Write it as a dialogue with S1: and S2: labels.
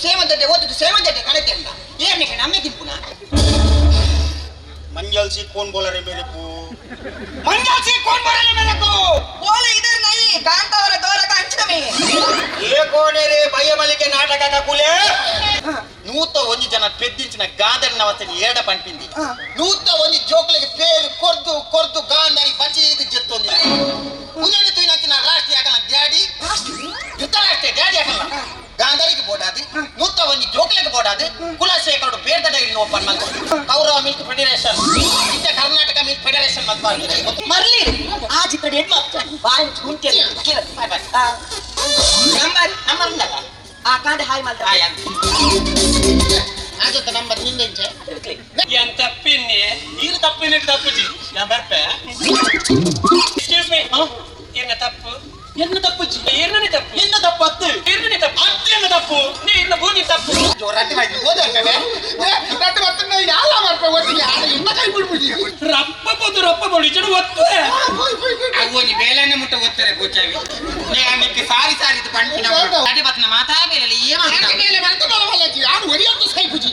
S1: ಸೇವಂತತೆ ಓದುದು ಸೇವಂತತೆ ಕಣತೆ ಅಂತ ಏರ್ನಿಕೆ ನಮ್ಮೆ ತಿಂಪುನ
S2: मंगल सी कौन बोला रे मेरे को
S1: मंगल सी कौन बोला रे मेरे को बोले इधर नहीं कांतावरा दौरा का अंचना में
S2: ये कौन है रे भैया मलिक के नाटक का कुले नूत ಒಂಜಿ ಜನ ಪೆದ್ದಿಂಚಿನ ಗಾಂಧರಿ ನವತನಿ ಏಡ ಪಂಪಿಂದಿ ನೂತ ಒಂಜಿ ಜೋಕ್ಲೆಗೆ ಪೇರು ಕೊರ್ದು ಕೊರ್ದು ಗಾಂಧರಿ ಬಚೀದು ಜೆತ್ತೊಂದಿ ಉದನೆ ತುಯಿನಂಚಿನ ರಾಷ್ಟ್ರೀಯ ಆಗಲ ಡ್ಯಾಡಿ ಧೃತರಾಷ್ಟ್ರ ಡ್ಯಾಡಿ ಆಗಲ್ಲ ಗಾಂಧರಿಗೆ ಬೋಡಾದಿ ನೂತ ಒಂಜಿ ಜೋಕ್ಲೆಗೆ ಬೋಡಾದಿ ಕುಲಶೇಖರಡು ಬೇರ್ದಡಗಿ ನೋ ಪನ್ನಂಗ ಕೌರವ ಮಿಲ್ಕ್ ಫೆಡರೇಷನ್ ಇಂದ ಕರ್ನಾಟಕ ಮಿಲ್ಕ್ ಫೆಡರೇಷನ್ ಮತ್ ಮಾಡ್ತಾರೆ
S1: ಮರ್ಲಿ ಆ ಚಿತ್ರ ಎಡ್ ಮಾಡ್ತಾರೆ ಬಾಯಿ ಮುಂತೆ ಬೈ ಬೈ ನಂಬರ್ ಉಂಟಲ್ಲ ಆ ಕಾಂಡ ಹಾಯ್ ಮಾಡ್ತಾರೆ
S2: ಆಜತ್ತ ನಂಬರ್ ನಿಂದೆಂಚೆ
S3: ಎಂತ ತಪ್ಪಿನ್ನಿ ನೀರು ತಪ್ಪಿನಿಟ್ಟು ತಪ್ಪುಜಿ ನಾ ಬರ್ಪೆ ಎಕ್ಸ್ಕ್ಯೂಸ್ ಮೀ என்ன தப்பு என்ன தப்புச்சு என்ன தப்பு என்ன தப்பு அத்து என்ன தப்பு அத்து என்ன தப்பு நீ என்ன பூமி தப்பு
S2: ಜೋರಾಟಿ ಮಾಡಿ ಓದರ್ಕವೆ ರಟ್ಟ ಮತ್ತನ್ನ ಯಾಲ ಮಾಡ್ಪ ಓದಿಗೆ ಆಡ ಇನ್ನ ಕೈ ಬಿಡ್ಬಿಡಿ
S3: ರಪ್ಪ ಬಡಿಚಡು ಒತ್ತು
S1: ಅವನಿ ಬೇಲನೆ ಮುಟ್ಟ ಒತ್ತರೆ ಪೂಚಾವಿ ನೇಮಿಕ್ಕೆ ಸಾರಿ ಸಾರಿ ಇದು ಪಂಟಿನ ಅಡಿ ಬತ್ನ ಮಾತಾ ಬೇಲಲಿ ಏ ಮಾತಾ
S2: ಮೇಲೆ ಮಾಡ್ತ ಬರವಲ್ಲಜಿ ಆಡು ಒರಿಯಂತ ಸೈ ಬುಜಿ